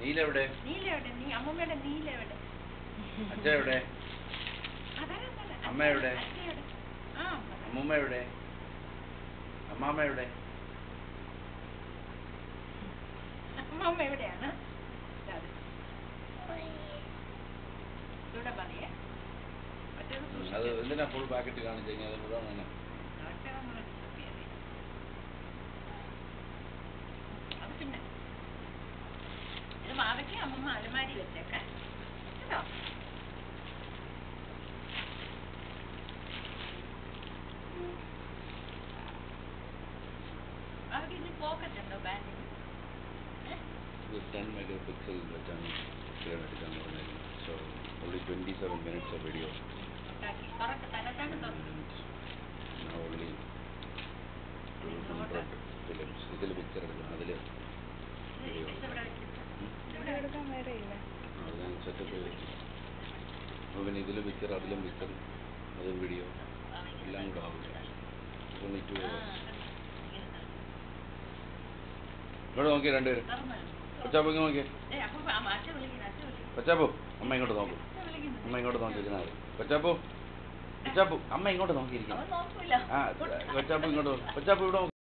നീലെവിടെ? അമ്മമ്മയുടെ നീലെവിടെ? അച്ഛ എവിടെ? അമ്മ എവിടെ? അമ്മൂമ്മ എവിടെ? അമ്മാമ്മ എവിടെ? അമ്മമ്മ എവിടെയാണ്? ഇവിടെ പറയേ. അത് എന്തിനാ ഫുൾ പാക്കറ്റ് കാണിച്ചു കഴിഞ്ഞാൽ അത് മുഴുവൻ തന്നെ അത് പിന്നെ ഇത് മാവയ്ക്ക് അമ്മമ്മ അലമാരി വെച്ചേക്കാൻ കേട്ടോ. അവർക്ക് ഇനി പോക്കറ്റ് ഉണ്ടോ ബാൻഡിന്? 10 megapixel വെച്ചാണ് എടുക്കാൻ പറഞ്ഞത്. So only 27 minutes of video. Now only 200 films. ഇതിൽ പിക്ചർ എടുക്കണം, അതിൽ വീഡിയോ അത് സെറ്റപ്പ് ചെയ്തു. അപ്പോൾ പിന്നെ ഇതിൽ പിക്ചർ, അതിലും പിക്ചർ, അതും വീഡിയോ എല്ലാം കൂടെ ആവും. only 2 hours. ഇങ്ങോട്ട് നോക്കിയേ രണ്ടുപേരും. കൊച്ചാപ്പൂ ഇങ്ങ് നോക്കിയേ. കൊച്ചാപ്പൂ അമ്മ ഇങ്ങോട്ട് നോക്കൂ. അമ്മ ഇങ്ങോട്ട് നോക്കിയിരിക്കുന്നത്. കൊച്ചാപ്പൂ കൊച്ചാപ്പൂ അമ്മ ഇങ്ങോട്ട് നോക്കിയിരിക്കും. ആ കൊച്ചാപ്പൂ ഇങ്ങോട്ട്, കൊച്ചാപ്പൂ ഇവിടെ നോക്കും.